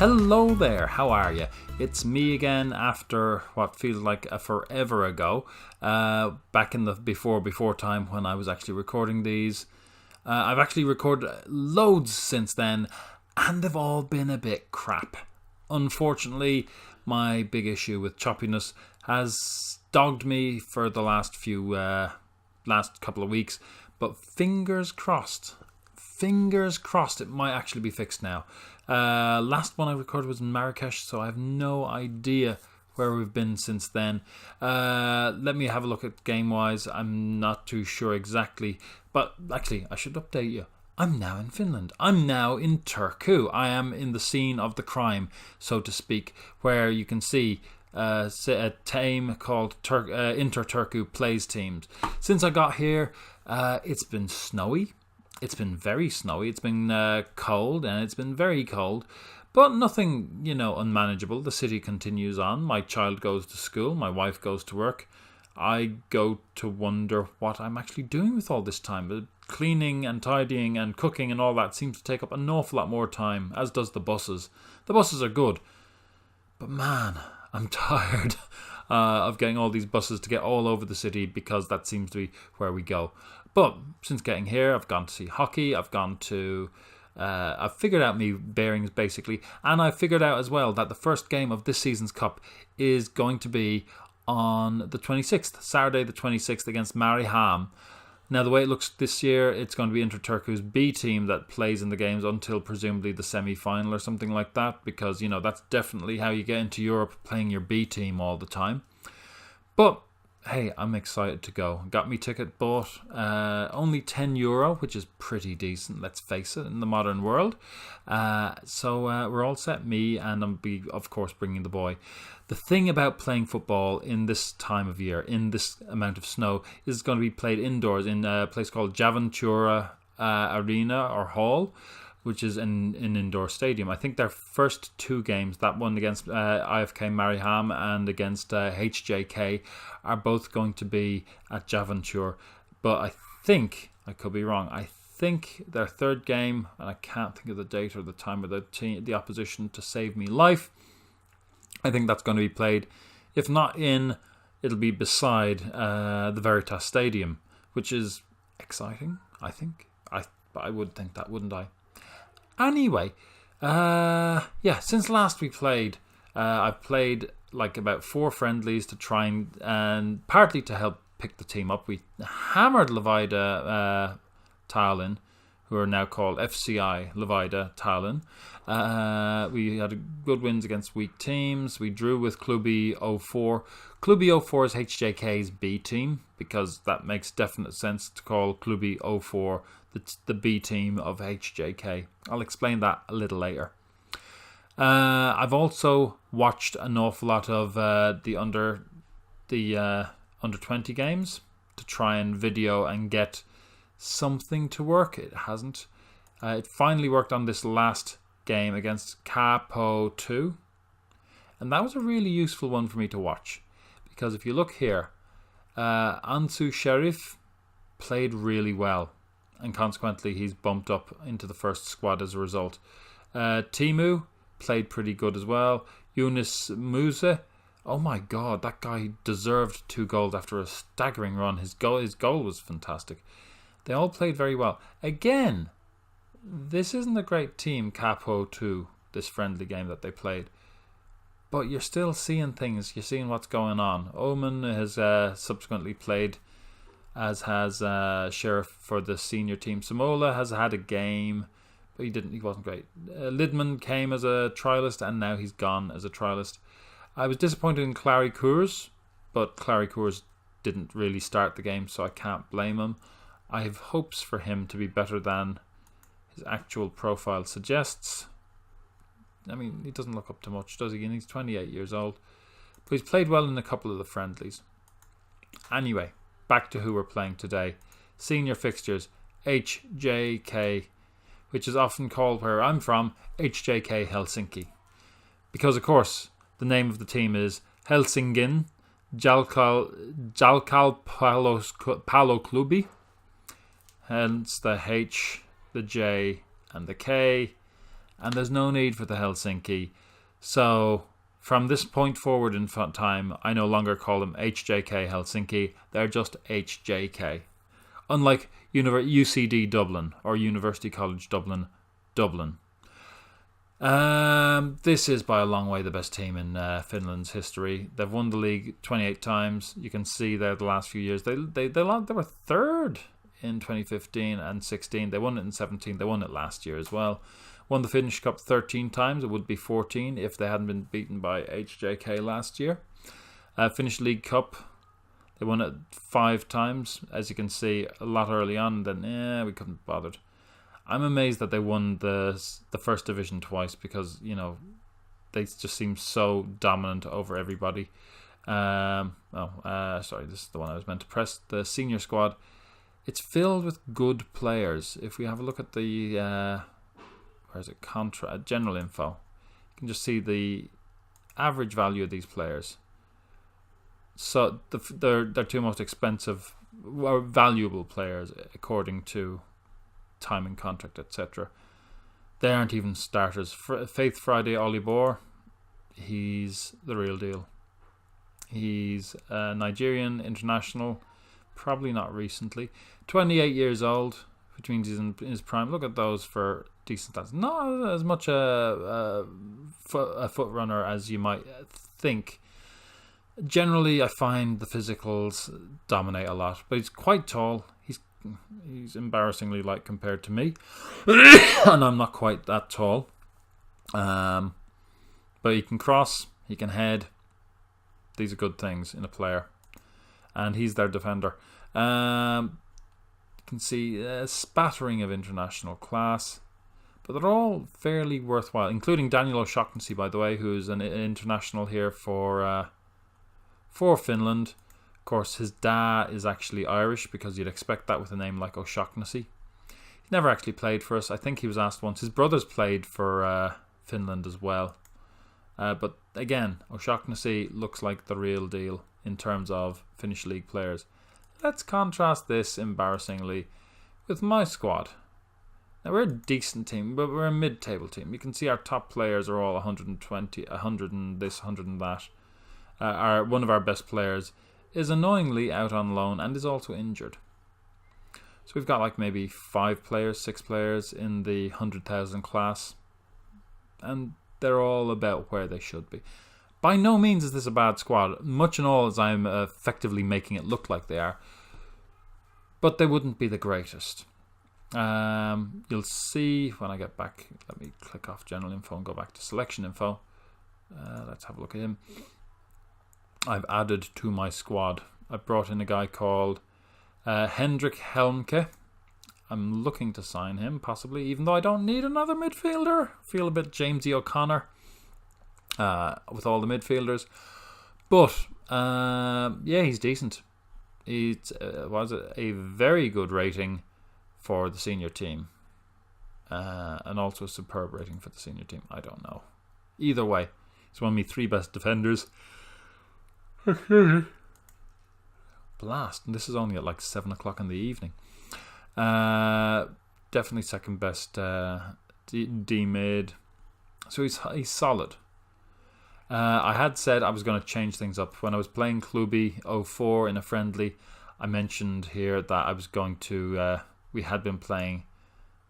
Hello there, how are you? It's me again after what feels like a forever ago, back in the before time when I was actually recording these. I've actually recorded loads since then, and they've all been a bit crap. Unfortunately, my big issue with choppiness has dogged me for the last couple of weeks, but fingers crossed it might actually be fixed now. Last one I recorded was in Marrakesh, so I have no idea where we've been since then. Let me have a look at game-wise. I'm not too sure exactly, but actually I should update you. I'm now in Finland. I'm now in Turku. I am in the scene of the crime, so to speak, where you can see a team called Inter Turku plays teams. Since I got here, it's been snowy. It's been very snowy. It's been cold, and it's been very cold, but nothing, unmanageable. The city continues on. My child goes to school. My wife goes to work. I go to wonder what I'm actually doing with all this time. Cleaning and tidying and cooking and all that seems to take up an awful lot more time, as does the buses. The buses are good, but man, I'm tired of getting all these buses to get all over the city, because that seems to be where we go. But since getting here, I've gone to see hockey. I've figured out my bearings basically, and I've figured out as well that the first game of this season's cup is going to be on the 26th, Saturday the 26th against Mariehamn. Now, the way it looks this year, it's going to be Inter Turku's B team that plays in the games until presumably the semi-final or something like that, because, that's definitely how you get into Europe, playing your B team all the time. But hey, I'm excited to go. Got me ticket bought. Only €10, which is pretty decent, let's face it, in the modern world. So we're all set, me, and I'll be, of course, bringing the boy. The thing about playing football in this time of year, in this amount of snow, is it's going to be played indoors in a place called Javantura Arena or Hall, which is an indoor stadium. I think their first two games, that one against IFK Mariehamn and against HJK, are both going to be at Javanture. But I think, I could be wrong, I think their third game, and I can't think of the date or the time of the opposition to save me life, I think that's going to be played, if not in, it'll be beside the Veritas Stadium, which is exciting, I think. I would think that, wouldn't I? Anyway, since last we played, I've played like about 4 friendlies to try and partly to help pick the team up. We hammered Levaida Tallinn, who are now called FCI Levaida Tallinn. We had good wins against weak teams. We drew with Klubi 04. Klubi 04 is HJK's B team, because that makes definite sense to call Klubi 04 the B team of HJK. I'll explain that a little later. I've also watched an awful lot of the under 20 games to try and video and get something to work. It hasn't. It finally worked on this last game against Capo 2, and that was a really useful one for me to watch, because if you look here, Ansu Sheriff played really well, and consequently he's bumped up into the first squad as a result. Timu played pretty good as well. Yunus Muse, oh my god, that guy deserved 2 goals after a staggering run. His goal was fantastic. They all played very well. Again, this isn't a great team, Capo 2, this friendly game that they played. But you're still seeing things. You're seeing what's going on. Oman has subsequently played, as has Sheriff for the senior team. Samola has had a game, but he wasn't great. Lidman came as a trialist, and now he's gone as a trialist. I was disappointed in Clary Coors, but Clary Coors didn't really start the game, so I can't blame him. I have hopes for him to be better than his actual profile suggests. I mean, he doesn't look up to much, does he? And he's 28 years old. But he's played well in a couple of the friendlies. Anyway, back to who we're playing today. Senior fixtures, HJK, which is often called, where I'm from, HJK Helsinki. Because, of course, the name of the team is Helsingin Jalkapallo Klubi. Hence the H, the J, and the K. and there's no need for the Helsinki. So from this point forward in time, I no longer call them HJK Helsinki. They're just HJK. Unlike UCD Dublin or University College Dublin, Dublin. This is by a long way the best team in Finland's history. They've won the league 28 times. You can see there the last few years. They were third in 2015 and 16. They won it in 17. They won it last year as well. Won the Finnish Cup 13 times. It would be 14 if they hadn't been beaten by HJK last year. Finnish League Cup. They won it 5 times. As you can see, a lot early on. Then, we couldn't be bothered. I'm amazed that they won the first division twice because, they just seem so dominant over everybody. Sorry, this is the one I was meant to press. The senior squad. It's filled with good players. If we have a look at the general info, you can just see the average value of these players. So they're two most expensive or valuable players according to time and contract, etc. They aren't even starters. Faith Friday Olibor, he's the real deal. He's a Nigerian international, probably not recently. 28 years old, which means he's in his prime. Look at those for decent stats. Not as much a foot runner as you might think. Generally, I find the physicals dominate a lot, but he's quite tall. He's embarrassingly light compared to me, and I'm not quite that tall. But he can cross, he can head. These are good things in a player, and he's their defender. You can see a spattering of international class, but they're all fairly worthwhile, including Daniel O'Shaughnessy, by the way, who's an international here for Finland. Of course, his dad is actually Irish because you'd expect that with a name like O'Shaughnessy. He never actually played for us. I think he was asked once. His brothers played for Finland as well. But again, O'Shaughnessy looks like the real deal in terms of Finnish league players. Let's contrast this, embarrassingly, with my squad. Now, we're a decent team, but we're a mid-table team. You can see our top players are all 120, 100 and this, 100 and that. One of our best players is annoyingly out on loan and is also injured. So we've got like maybe 5 players, 6 players in the 100,000 class. And they're all about where they should be. By no means is this a bad squad, much and all as I'm effectively making it look like they are. But they wouldn't be the greatest. You'll see when I get back. Let me click off general info and go back to selection info. Let's have a look at him. I've added to my squad. I brought in a guy called Hendrik Helmke. I'm looking to sign him, possibly, even though I don't need another midfielder. I feel a bit Jamesy O'Connor with all the midfielders. But, he's decent. It was a very good rating for the senior team. And also a superb rating for the senior team. I don't know. Either way, he's one of my 3 best defenders. Blast. And this is only at like 7 o'clock in the evening. Definitely second best D mid. So he's solid. I had said I was going to change things up. When I was playing Cluby 04 in a friendly, I mentioned here that I was going to... we had been playing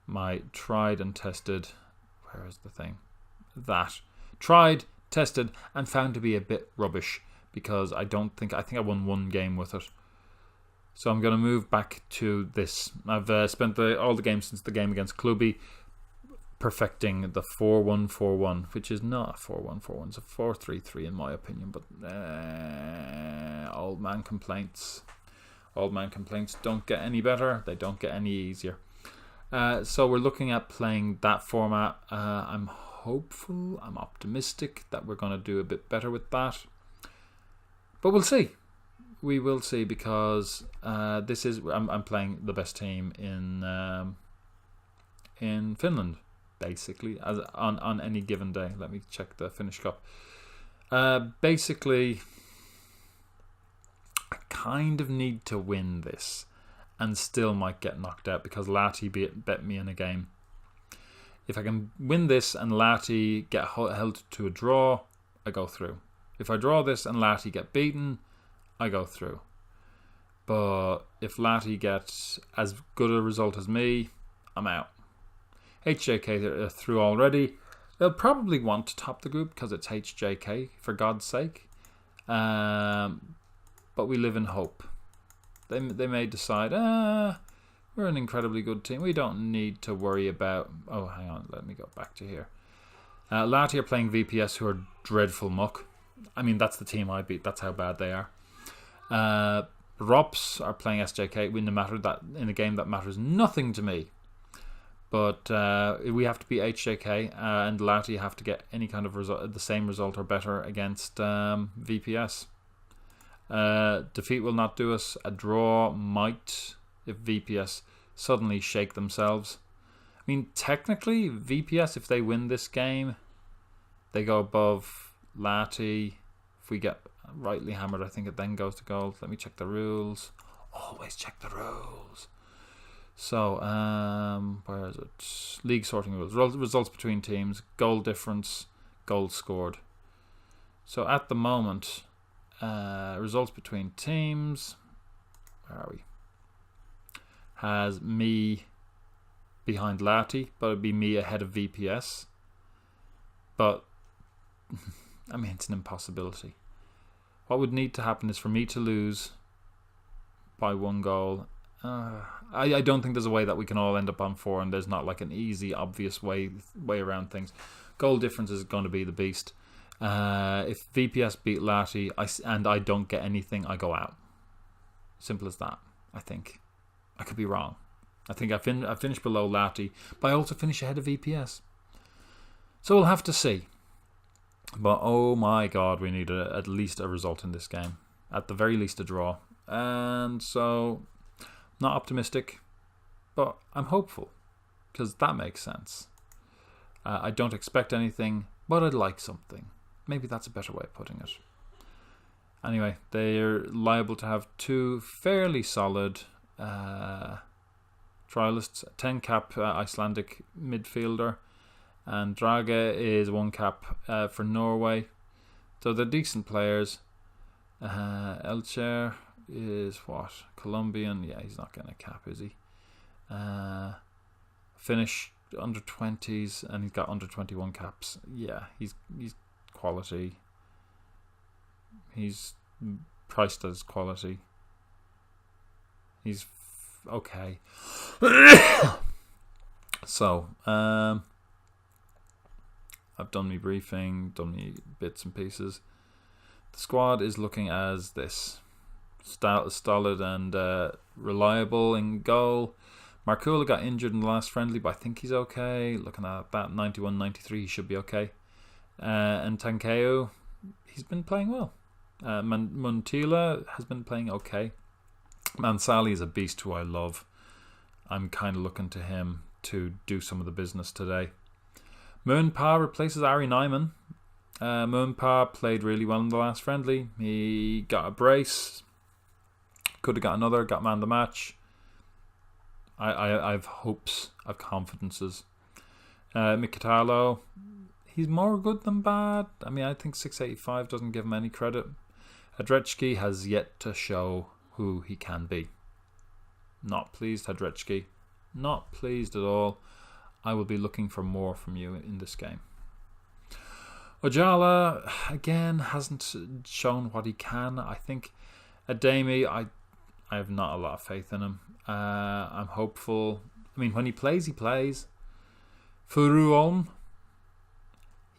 my tried and tested... Where is the thing? That. Tried, tested, and found to be a bit rubbish. Because I think I won 1 game with it. So I'm going to move back to this. I've spent all the games since the game against Cluby perfecting the 4-1-4-1, which is not a 4-1-4-1. It's a 4-3-3 in my opinion. But old man complaints. Old man complaints don't get any better. They don't get any easier. So we're looking at playing that format. I'm hopeful. I'm optimistic that we're going to do a bit better with that. But we'll see. We will see because this is I'm playing the best team in Finland, basically, as on any given day. Let me check the Finnish Cup. Basically, I kind of need to win this, and still might get knocked out because Lahti bet me in a game. If I can win this and Lati get held to a draw, I go through. If I draw this and Lati get beaten, I go through. But if Lati gets as good a result as me, I'm out. HJK are through already. They'll probably want to top the group because it's HJK, for God's sake. But we live in hope. They may decide, we're an incredibly good team. We don't need to worry about... Oh, hang on. Let me go back to here. Lati are playing VPS, who are dreadful muck. I mean, that's the team I beat. That's how bad they are. Rops are playing SJK in a game that matters nothing to me. But we have to beat HJK, and Lati have to get any kind of result, the same result or better against VPS. Defeat will not do us. A draw might, if VPS suddenly shake themselves. I mean, technically, VPS, if they win this game, they go above Lati. If we get rightly hammered, I think it then goes to gold. Let me check the rules. Always check the rules. So, where is it? League sorting rules. Results between teams. Goal difference. Goals scored. So, at the moment, results between teams. Where are we? Has me behind Lati, but it'd be me ahead of VPS. But, I mean, it's an impossibility. What would need to happen is for me to lose by 1 goal. I don't think there's a way that we can all end up on 4, and there's not like an easy, obvious way around things. Goal difference is going to be the beast. If VPS beat Lati and I don't get anything, I go out. Simple as that, I think. I could be wrong. I think I finished below Lati, but I also finish ahead of VPS. So we'll have to see. But oh my God, we need at least a result in this game. At the very least a draw. And so, not optimistic, but I'm hopeful. Because that makes sense. I don't expect anything, but I'd like something. Maybe that's a better way of putting it. Anyway, they're liable to have 2 fairly solid trialists. 10 cap Icelandic midfielder. And Drage is 1 cap for Norway. So they're decent players. Elcher is what? Colombian? Yeah, he's not getting a cap, is he? Finnish under 20s, and he's got under 21 caps. Yeah, he's quality. He's priced as quality. He's okay. So, I've done me briefing, done me bits and pieces. The squad is looking as this. Stolid and reliable in goal. Markula got injured in the last friendly, but I think he's okay. Looking at that, 91-93, he should be okay. And Tankeo, he's been playing well. Muntila has been playing okay. Mansali is a beast who I love. I'm kind of looking to him to do some of the business today. Moonpa replaces Ari Nyman. Moonpa played really well in the last friendly. He got a brace. Could have got another. Got man the match. I have hopes. I've confidences. Mikitalo, he's more good than bad. I mean, I think 685 doesn't give him any credit. Hadrechki has yet to show who he can be. Not pleased, Hadrechki. Not pleased at all. I will be looking for more from you in this game. Ojala, again, hasn't shown what he can. I think Ademi, I have not a lot of faith in him. I'm hopeful. I mean, when he plays, he plays. Furuolm,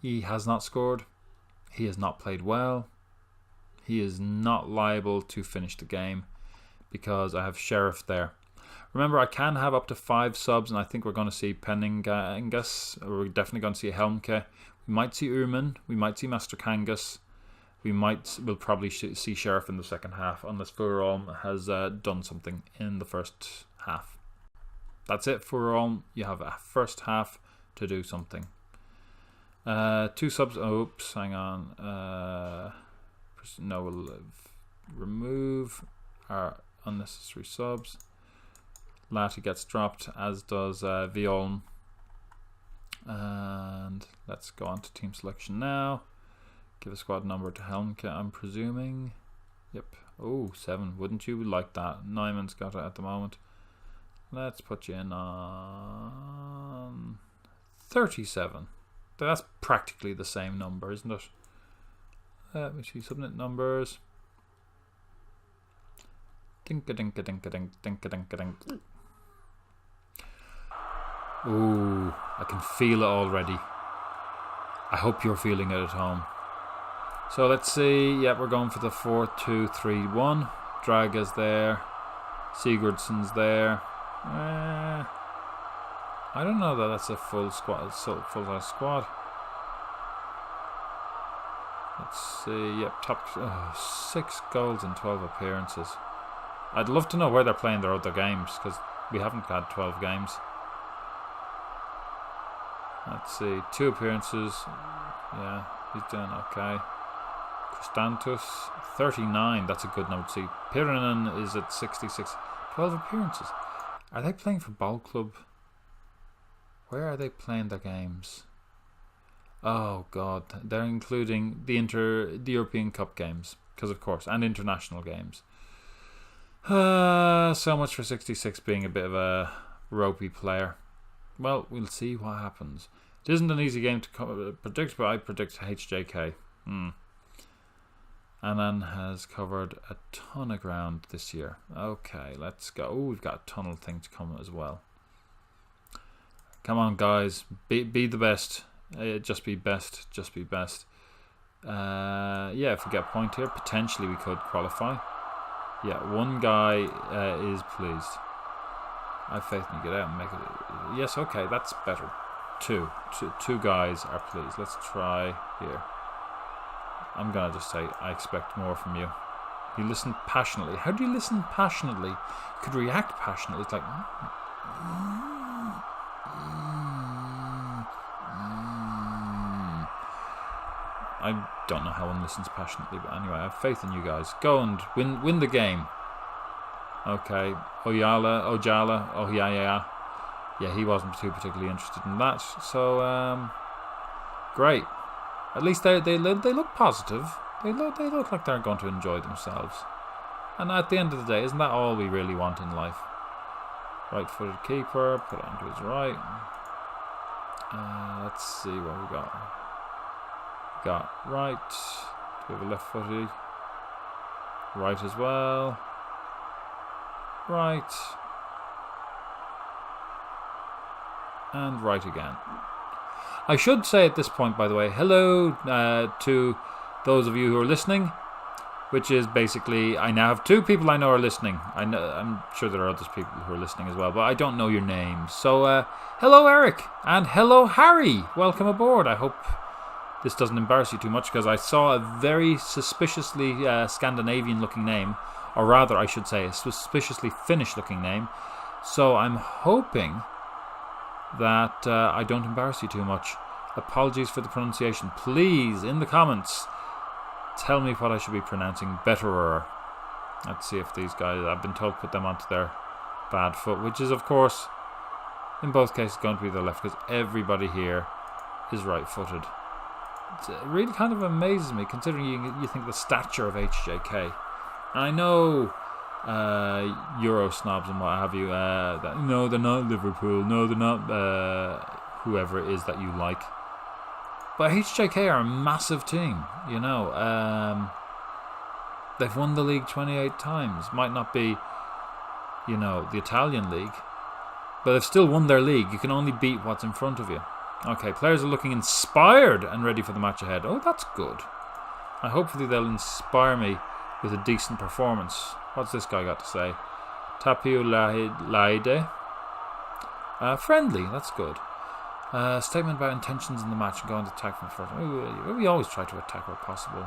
he has not scored. He has not played well. He is not liable to finish the game because I have Sheriff there. Remember, I can have up to 5 subs, and I think we're going to see Penningas. We're definitely going to see Helmke. We might see Urman. We might see Master Kangas. We'll probably see Sheriff in the second half, unless Furuolm has done something in the first half. That's it, Furuolm. You have a first half to do something. 2 subs. Oops, hang on. No, we'll remove our unnecessary subs. Lati gets dropped, as does Violm. And let's go on to team selection now. Give a squad number to Helmke, I'm presuming. Yep. Oh, 7. Wouldn't you like that? Nyman's got it at the moment. Let's put you in on 37. That's practically the same number, isn't it? Let me see. Submit numbers. Dink-a-dink-a-dink-a-dink, dink-a-dink-a-dink. Ooh, I can feel it already. I hope you're feeling it at home. So let's see. Yeah, we're going for the 4-2-3-1. Draga's there. Sigurdsson's there. I don't know that that's a full squad, full-size squad. Let's see. Yep, top 6 goals in 12 appearances. I'd love to know where they're playing their other games, because we haven't had 12 games. Let's see. 2 appearances. Yeah, he's doing okay. Kristantus, 39. That's a good number to see. Pirinen is at 66. 12 appearances. Are they playing for Ball Club? Where are they playing their games? Oh God, they're including the European Cup games, because of course, and international games. So much for 66 being a bit of a ropey player. Well, we'll see what happens. It isn't an easy game to predict, but I predict HJK. Annan has covered a ton of ground this year. Okay, let's go. Oh, we've got a tunnel thing to come as well. Come on, guys. Be the best. Just be best. Just be best. Yeah, if we get a point here, potentially we could qualify. Yeah, one guy is pleased. I have faith in you. Get out and make it. Yes, okay, that's better. Two guys are pleased. Let's try here. I'm going to just say I expect more from you. You listen passionately. How do you listen passionately? You could react passionately. It's like... I don't know how one listens passionately, but anyway, I have faith in you guys. Go and win the game. Okay, Ojala, yeah, he wasn't too particularly interested in that. So, great. At least they look positive. They look like they're going to enjoy themselves. And at the end of the day, isn't that all we really want in life? Right-footed keeper, put it onto his right. Let's see what we got. Got right. Do we have a left footy? Right as well. Right. And right again. I should say at this point, by the way, hello to those of you who are listening, which is basically, I now have 2 people I know are listening. I'm sure there are other people who are listening as well, but I don't know your names. So, hello Eric, and hello Harry. Welcome aboard. I hope this doesn't embarrass you too much, because I saw a very suspiciously Scandinavian-looking name, or rather, I should say, a suspiciously Finnish-looking name. So I'm hoping that I don't embarrass you too much. Apologies for the pronunciation. Please, in the comments, tell me what I should be pronouncing betterer. Let's see if these guys, I've been told, put them onto their bad foot, which is, of course, in both cases going to be their left, because everybody here is right-footed. It really kind of amazes me, considering you think the stature of HJK. And I know Euro snobs and what have you, that, no, they're not Liverpool, no, they're not whoever it is that you like. But HJK are a massive team, you know. They've won the league 28 times. Might not be, you know, the Italian league, but they've still won their league. You can only beat what's in front of you. Okay, players are looking inspired and ready for the match ahead. Oh, that's good. Hopefully they'll inspire me with a decent performance. What's this guy got to say? Tapiu Laide. Friendly, that's good. Statement about intentions in the match and going to attack from front. We always try to attack where possible.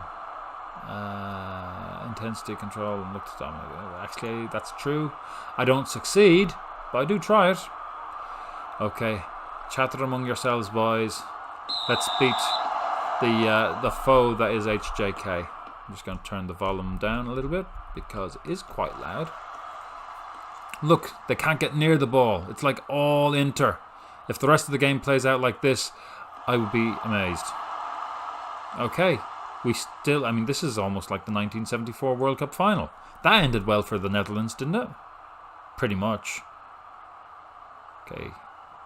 Intensity, control, and look to dominate. Actually, that's true. I don't succeed, but I do try it. Okay. Chatter among yourselves, boys. Let's beat the foe that is HJK. I'm just going to turn the volume down a little bit because it is quite loud. Look, they can't get near the ball. It's like all Inter. If the rest of the game plays out like this, I would be amazed. Okay, we still... I mean, this is almost like the 1974 World Cup final. That ended well for the Netherlands, didn't it? Pretty much. Okay.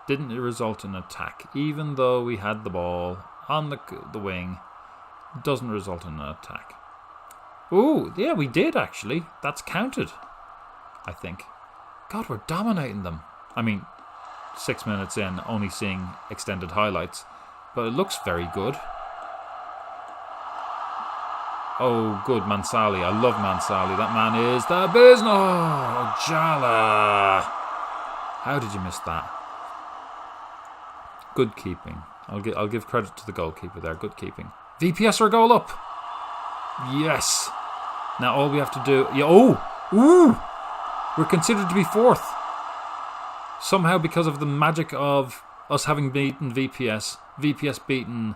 Didn't result in an attack. Even though we had the ball on the wing, doesn't result in an attack. Ooh, yeah, we did actually. That's counted, I think. God, we're dominating them. I mean, 6 minutes in, only seeing extended highlights. But it looks very good. Oh, good, Mansali. I love Mansali. That man is the business. Oh, Jala. How did you miss that? Good keeping. I'll give credit to the goalkeeper there. Good keeping. VPS are a goal up. Yes. Now all we have to do... Yeah, ooh! We're considered to be fourth. Somehow because of the magic of us having beaten VPS. VPS beaten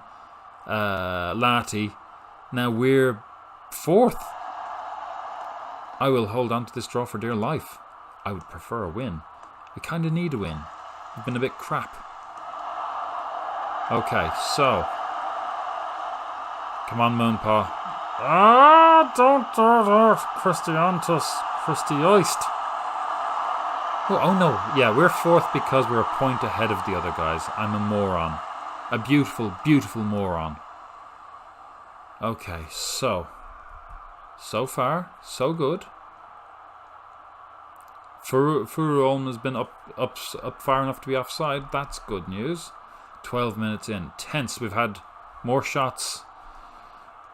Lati. Now we're fourth. I will hold on to this draw for dear life. I would prefer a win. We kind of need a win. We've been a bit crap. Okay, so... Come on, Moonpaw. Ah, don't do that, Christiantus. Christioist. Oh no, yeah, we're fourth because we're a point ahead of the other guys. I'm a moron. A beautiful, beautiful moron. Okay, so far, so good. Furuholm has been up far enough to be offside. That's good news. 12 minutes in. Tense. We've had more shots,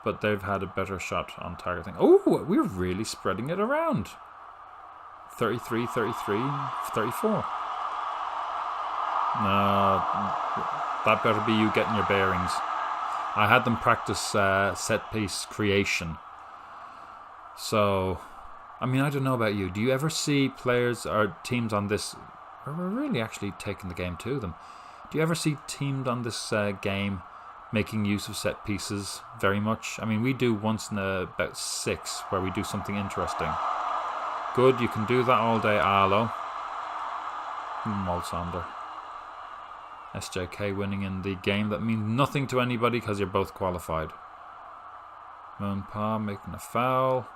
but they've had a better shot on target thing. Oh, we're really spreading it around. 33, 33, 34. No, that better be you getting your bearings. I had them practice set piece creation. So, I mean, I don't know about you. Do you ever see players or teams on this? We're really actually taking the game to them. Do you ever see teams on this game making use of set pieces very much? I mean, we do once in about 6 where we do something interesting. Good, you can do that all day, Arlo. Molsander. SJK winning in the game that means nothing to anybody because you're both qualified. Moonpaw making a foul.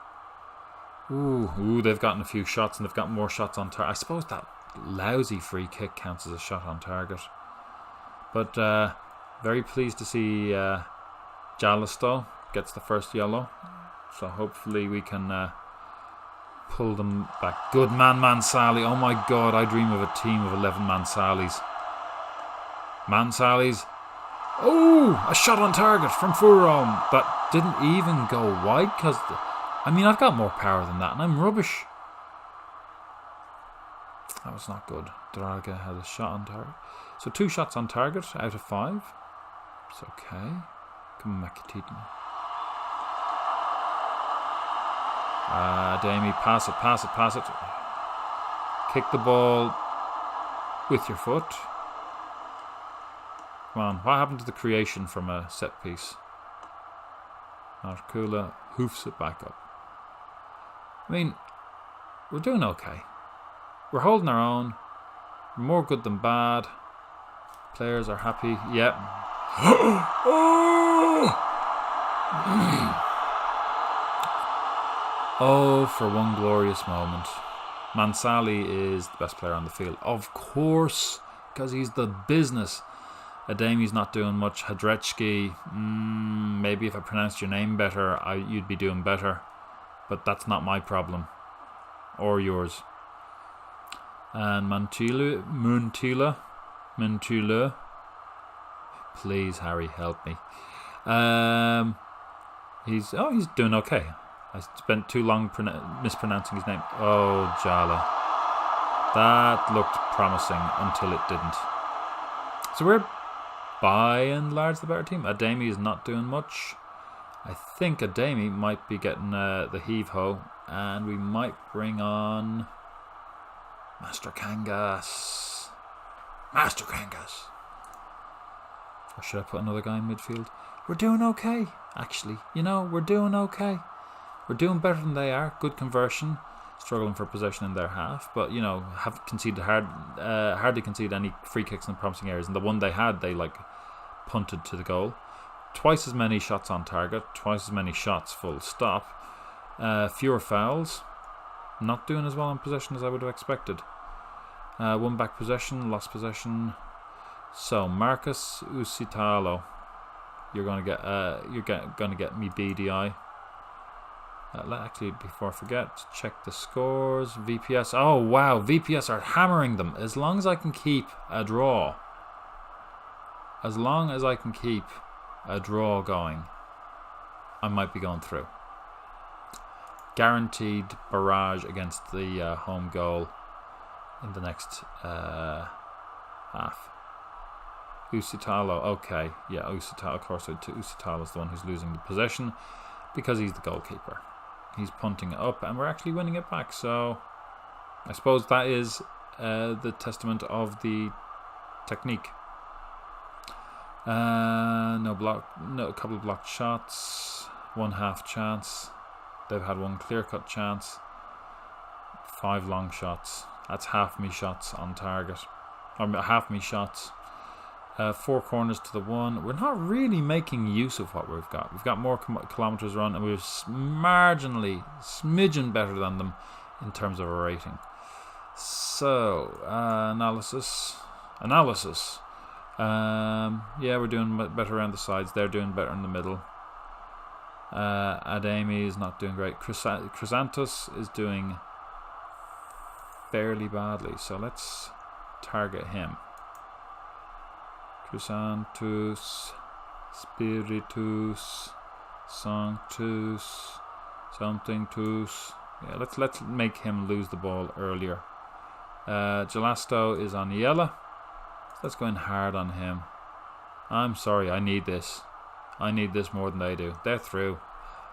Ooh, they've gotten a few shots and they've got more shots on target. I suppose that lousy free kick counts as a shot on target. But very pleased to see Jalisto gets the first yellow. So hopefully we can pull them back. Good man, Mansali. Oh my god, I dream of a team of 11 Mansalis. Mansalis. Oh, a shot on target from Furuholm. That didn't even go wide because... I mean, I've got more power than that and I'm rubbish. That was not good. Draga had a shot on target. So 2 shots on target out of 5. It's okay. Come on, Makititan. Damie, pass it. Kick the ball with your foot. Come on, what happened to the creation from a set piece? Narkula hoofs it back up. I mean, we're doing okay. We're holding our own. We're more good than bad. Players are happy. Yep. Oh, for one glorious moment. Mansali is the best player on the field. Of course, because he's the business. Ademi's not doing much. Hadrechki, maybe if I pronounced your name better, you'd be doing better. But that's not my problem. Or yours. And Muntila. Please, Harry, help me. He's doing okay. I spent too long mispronouncing his name. Oh, Jala. That looked promising until it didn't. So we're by and large the better team. Ademi is not doing much. I think Ademi might be getting the heave-ho. And we might bring on Master Kangas. Or should I put another guy in midfield? We're doing okay, actually. You know, we're doing okay. We're doing better than they are. Good conversion. struggling for possession in their half, but you know, have conceded hardly conceded any free kicks in promising areas, and the one they had, they like punted to the goal. Twice as many shots on target, twice as many shots full stop. Fewer fouls. Not doing as well in possession as I would have expected. One back possession, lost possession. So Marcus Usitalo, you're gonna get me BDI. Actually, before I forget, check the scores. VPS. Oh wow, VPS are hammering them. As long as I can keep a draw. As long as I can keep a draw going, I might be going through. Guaranteed barrage against the home goal in the next half. Usitalo, okay, yeah, Usitalo. Of course, Usitalo is the one who's losing the possession because he's the goalkeeper. He's punting it up, and we're actually winning it back. So, I suppose that is the testament of the technique. A couple of blocked shots, one half chance. They've had one clear-cut chance. 5 long shots. That's half me shots on target. Or half me shots. 4 corners to the 1. We're not really making use of what we've got. We've got more kilometers run, and we're smidgen better than them in terms of a rating. So, analysis. Yeah, we're doing better around the sides. They're doing better in the middle. Ademi is not doing great. Chrysanthus is doing fairly badly, so let's target him. Chrysanthus, Spiritus, Sanctus, somethingtus. Yeah, let's make him lose the ball earlier. Gelasto is on Yella. Let's go in hard on him. I'm sorry, I need this. I need this more than they do. They're through.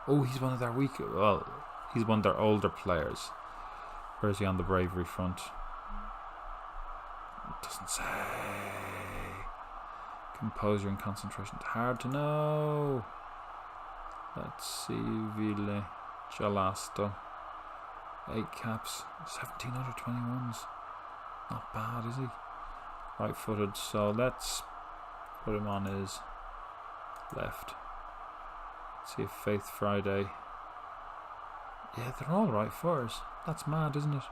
Oh, he's one of their weaker. Well, he's one of their older players. Where is he on the bravery front? It doesn't say. Composure and concentration. It's hard to know. Let's see. Ville. Gelasto. 8 caps. 17 out of 21s. Not bad, is he? Right footed. So let's put him on his left. See if Faith Friday. Yeah, they're all right footers. That's mad, isn't it?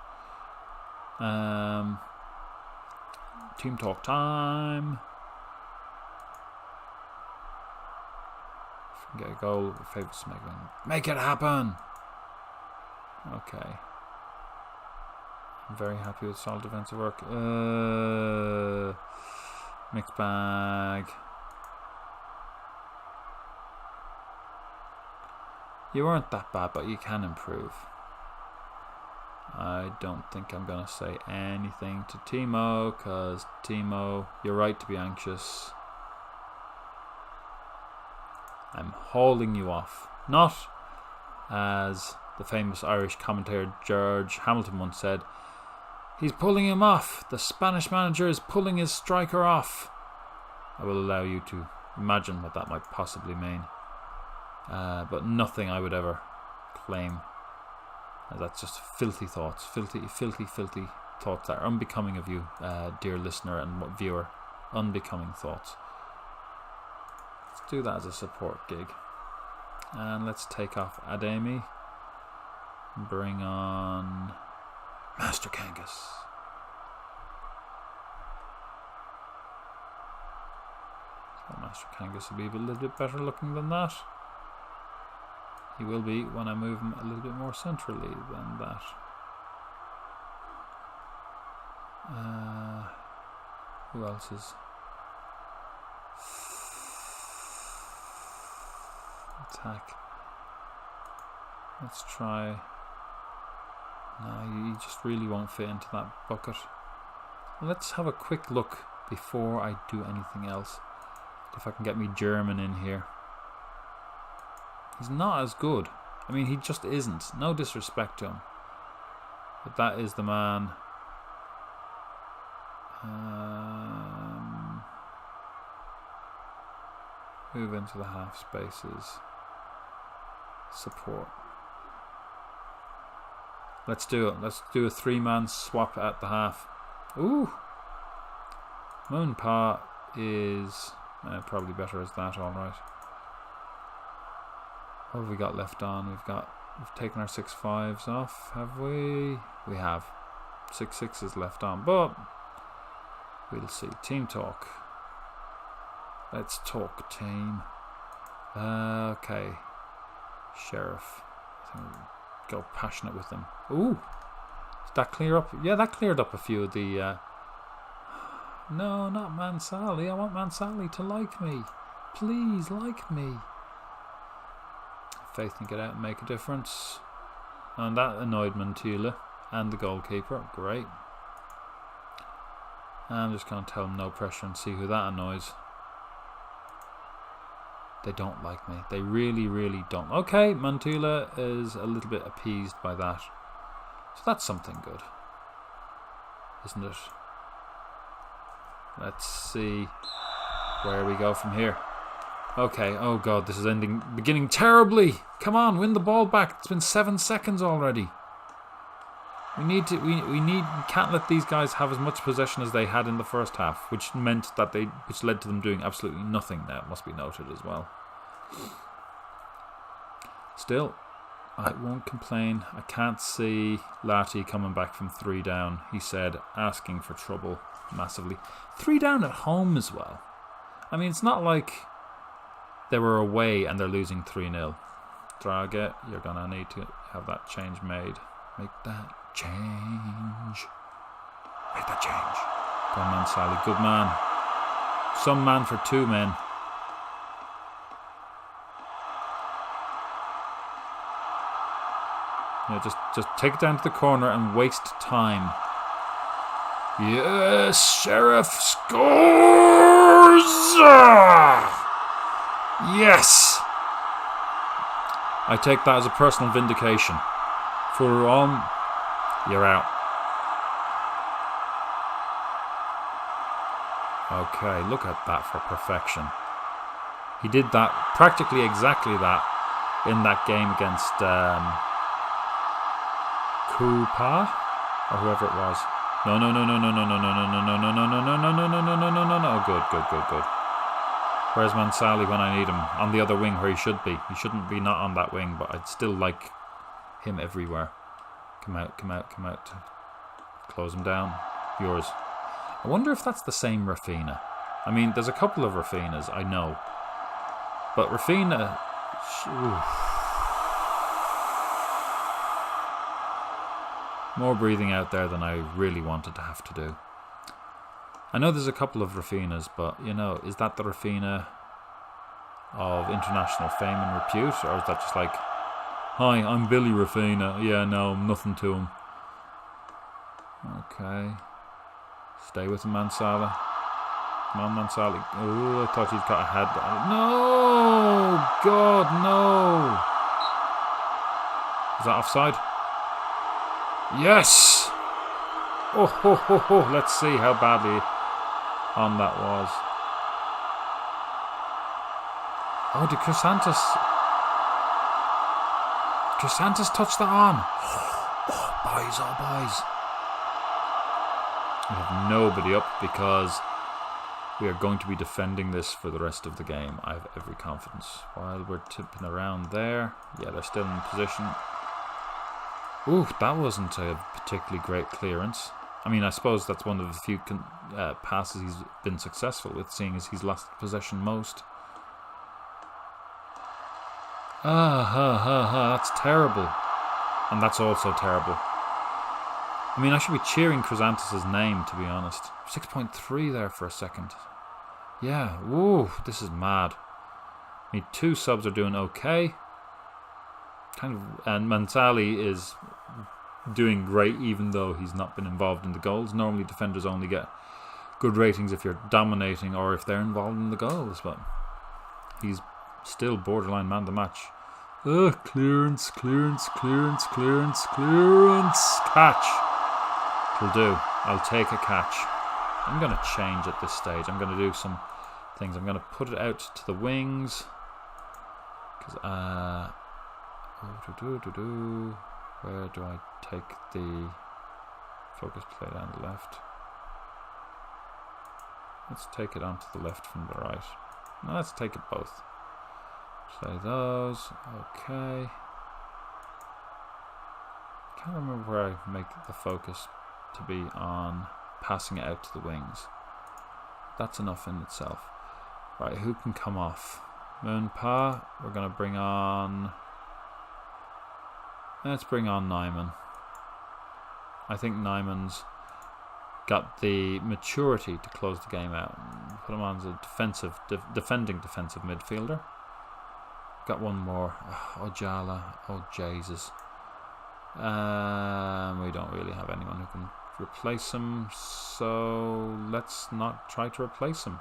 Team talk time. If we can get a goal, Faith Smeggling. Make it happen. Okay. I'm very happy with solid defensive work. Mixed bag. You weren't that bad, but you can improve. I don't think I'm going to say anything to Timo, because Timo, you're right to be anxious. I'm holding you off. Not as the famous Irish commentator George Hamilton once said, he's pulling him off. The Spanish manager is pulling his striker off. I will allow you to imagine what that might possibly mean. But nothing I would ever claim. That's just filthy thoughts. Filthy thoughts that are unbecoming of you, dear listener and viewer. Unbecoming thoughts. Let's do that as a support gig. And let's take off Ademi. Bring on Master Kangas. So Master Kangas will be a little bit better looking than that. He will be when I move him a little bit more centrally than that. Who else is? Attack. Let's try. No, you just really won't fit into that bucket. Let's have a quick look before I do anything else. If I can get me German in here. He's not as good. I mean, he just isn't. No disrespect to him. But that is the man. Move into the half spaces. Support. Let's do it. Let's do a 3-man swap at the half. Ooh. Moonpa is probably better as that, alright. What have we got left on? We've taken our 6-5s off, have we? We have. 6-6s left on, but we'll see. Team talk. Let's talk, team. Okay. Sheriff. I think we'll go passionate with them. Ooh. Did that clear up? Yeah, that cleared up a few of the... No, not Mansali. I want Mansali to like me. Please, like me. Faith can get out and make a difference. And that annoyed Mantula and the goalkeeper. Great. I'm just going to tell them no pressure and see who that annoys. They don't like me. They really, really don't. Okay, Mantula is a little bit appeased by that. So that's something good, isn't it? Let's see where we go from here. Okay, oh god, this is beginning terribly. Come on, win the ball back. It's been 7 seconds already. We can't let these guys have as much possession as they had in the first half, which led to them doing absolutely nothing. Now, it must be noted as well. Still, I won't complain. I can't see Lati coming back from 3 down. He said, asking for trouble massively. 3 down at home as well. I mean, it's not like they were away and they're losing 3-0. Drage, you're going to need to have that change made. Make that change. Make that change. Go on, man, Sally. Good man. Some man for 2 men. Yeah, just take it down to the corner and waste time. Yes, Sheriff scores! Yes! I take that as a personal vindication. For on, you're out. Okay, look at that for perfection. He did that, practically exactly that, in that game against Koopa, or whoever it was. No. Good. Where's Mansali when I need him? On the other wing where he should be. He shouldn't be not on that wing, but I'd still like him everywhere. Come out. Close him down. Yours. I wonder if that's the same Rafina. I mean, there's a couple of Rafinas, I know. But Rafina... More breathing out there than I really wanted to have to do. I know there's a couple of Rafinas, but, you know, is that the Rafina of international fame and repute? Or is that just like, hi, I'm Billy Rafina. Yeah, no, nothing to him. Okay. Stay with him, Mansala. Come on, Mansali. Oh, I thought he'd got a head. No! God, no! Is that offside? Yes! Oh, let's see how badly on that was. Oh, did Chrysanthus touch that on? Oh, boys. We have nobody up because we are going to be defending this for the rest of the game. I have every confidence. While we're tipping around there. Yeah, they're still in position. Ooh, that wasn't a particularly great clearance. I mean, I suppose that's one of the few passes he's been successful with, seeing as he's lost possession most. That's terrible. And that's also terrible. I mean, I should be cheering Chrysanthus' name, to be honest. 6.3 there for a second. Yeah, whoa, this is mad. I mean, 2 subs are doing okay. And Mansali is doing great, even though he's not been involved in the goals. Normally defenders only get good ratings if you're dominating or if they're involved in the goals, but he's still borderline man the match. Clearance. Catch. Will do. I'll take a catch. I'm going to change at this stage. I'm going to do some things. I'm going to put it out to the wings. Because, Where do I take the focus play down the left? Let's take it onto the left from the right. No, let's take it both. Play those. Okay. Can't remember where I make the focus to be on passing it out to the wings. That's enough in itself. Right, who can come off? Moonpa. We're going to bring on... Let's bring on Nyman. I think Nyman's got the maturity to close the game out. Put him on as a defending defensive midfielder. Got one more. Oh, Ojala. Oh, Jesus. We don't really have anyone who can replace him, so let's not try to replace him.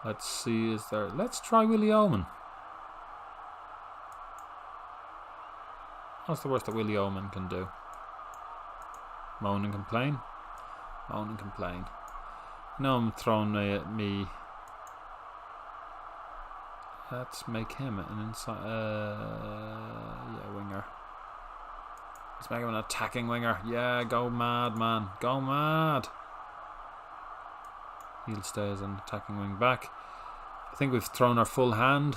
Let's see, let's try Willie Oman. What's the worst that Willie Oman can do? Moan and complain? Moan and complain. No, I'm throwing me. Let's make him an inside. Winger. Let's make him an attacking winger. Yeah, go mad, man. Go mad. He'll stay as an attacking wing back. I think we've thrown our full hand,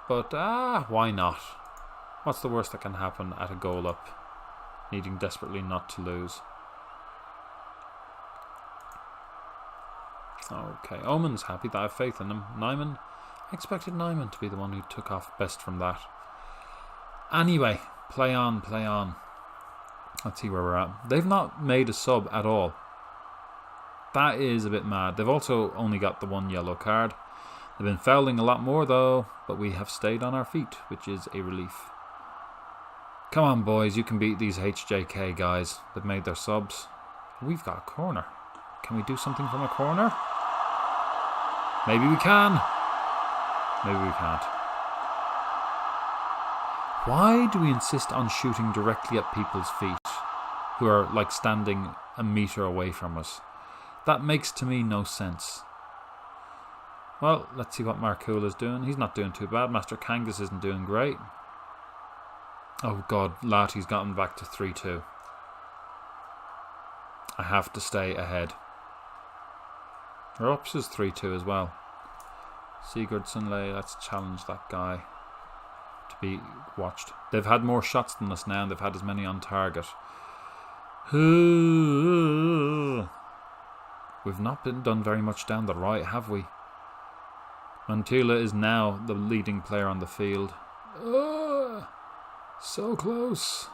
but why not? What's the worst that can happen at a goal up? Needing desperately not to lose. Okay, Oman's happy that I have faith in him. Nyman, I expected Nyman to be the one who took off best from that. Anyway, play on, play on. Let's see where we're at. They've not made a sub at all. That is a bit mad. They've also only got the one yellow card. They've been fouling a lot more though, but we have stayed on our feet, which is a relief. Come on boys, you can beat these HJK guys. They've made their subs. We've got a corner. Can we do something from a corner? Maybe we can. Maybe we can't. Why do we insist on shooting directly at people's feet who are like standing a metre away from us? That makes to me no sense. Well, let's see what Markul is doing. He's not doing too bad. Master Kangas isn't doing great. Oh God, Lati's gotten back to 3-2. I have to stay ahead. Rops is 3-2 as well. Sigurdsson, let's challenge that guy to be watched. They've had more shots than us now, and they've had as many on target. We've not been done very much down the right, have we? Mantula is now the leading player on the field. So close.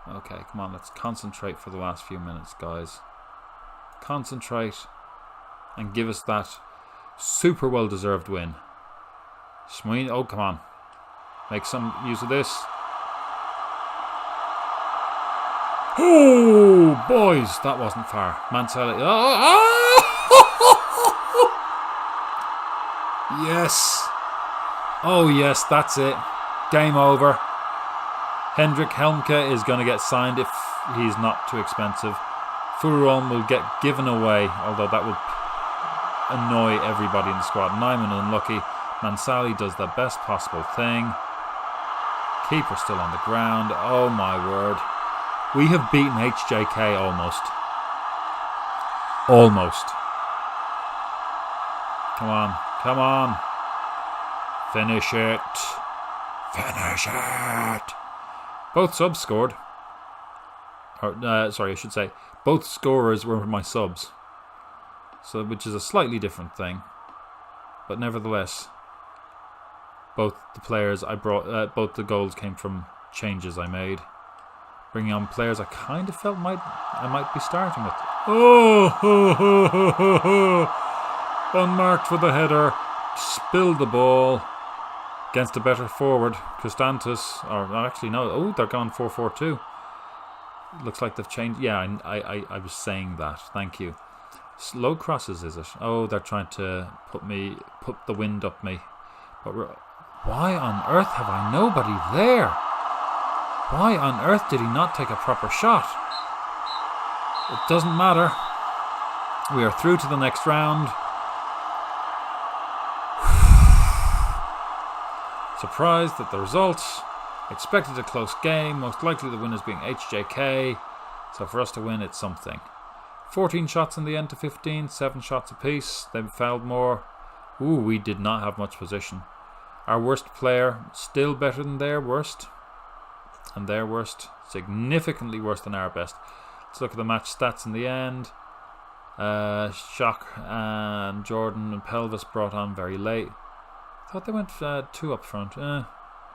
Okay, come on, let's concentrate for the last few minutes, guys. Concentrate and give us that super well-deserved win. Sween, oh, come on. Make some use of this. Oh, boys, that wasn't far. Mansell. Yes. Oh, yes, that's it. Game over. Hendrik Helmke is going to get signed if he's not too expensive. Furuon will get given away, although that will annoy everybody in the squad. Nyman unlucky. Mansali does the best possible thing. Keeper still on the ground. Oh my word. We have beaten HJK almost. Almost. Come on. Come on. Finish it. Finish it. Both subs scored. Or, sorry, I should say both scorers were my subs. So, which is a slightly different thing. But nevertheless, both the players I brought, both the goals came from changes I made. Bringing on players I kind of felt I might be starting with. Unmarked for the header. Spilled the ball. Against a better forward, Christantus, or actually no, oh, they're going 4-4-2. Looks like they've changed. Yeah, I was saying that. Thank you. Slow crosses, is it? Oh, they're trying to put the wind up me. But why on earth have I nobody there? Why on earth did he not take a proper shot? It doesn't matter. We are through to the next round. Surprised at the results. Expected a close game. Most likely the winners being HJK. So for us to win, it's something. 14 shots in the end to 15. 7 shots apiece. They fouled more. Ooh, we did not have much position. Our worst player, still better than their worst. And their worst, significantly worse than our best. Let's look at the match stats in the end. Shock and Jordan and Pelvis brought on very late. Thought they went 2 up front.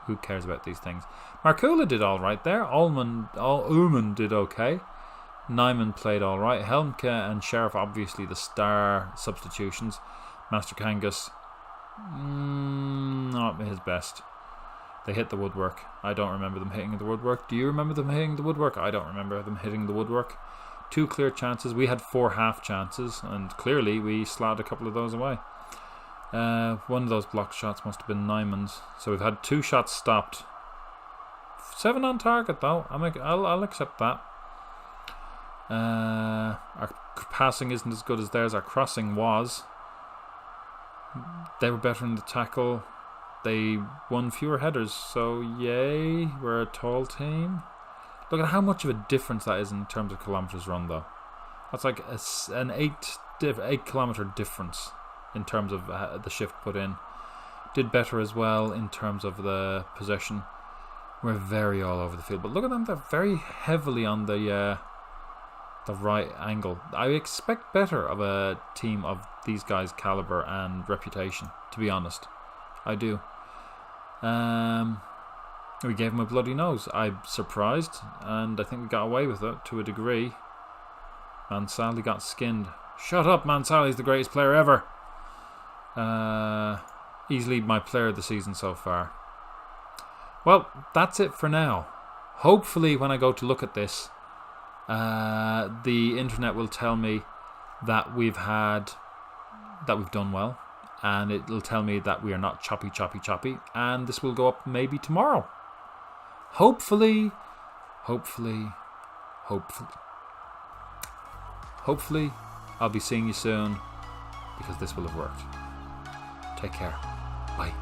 Who cares about these things? Markula did alright there. Ullman did okay. Nyman played alright. Helmke and Sheriff, obviously the star substitutions. Master Kangas, not his best. They hit the woodwork. I don't remember them hitting the woodwork. Do you remember them hitting the woodwork? I don't remember them hitting the woodwork. 2 clear chances. We had 4 half chances, and clearly we slatted a couple of those away. One of those blocked shots must have been Nyman's. So we've had 2 shots stopped. 7 on target though. I'll accept that. Our passing isn't as good as theirs. Our crossing was. They were better in the tackle. They won fewer headers. So yay, we're a tall team. Look at how much of a difference that is in terms of kilometers run though. That's like an 8 kilometer difference in terms of the shift put in. Did better as well in terms of the possession. We're very all over the field. But look at them, they're very heavily on the right angle. I expect better of a team of these guys' caliber and reputation, to be honest. I do. We gave him a bloody nose. I'm surprised, and I think we got away with it to a degree. Mansali got skinned. Shut up, Mansali's the greatest player ever. Easily my player of the season so far. Well, that's it for now. Hopefully when I go to look at this, the internet will tell me that we've done well, and it'll tell me that we are not choppy, and this will go up maybe tomorrow. Hopefully I'll be seeing you soon, because this will have worked. Take care. Bye.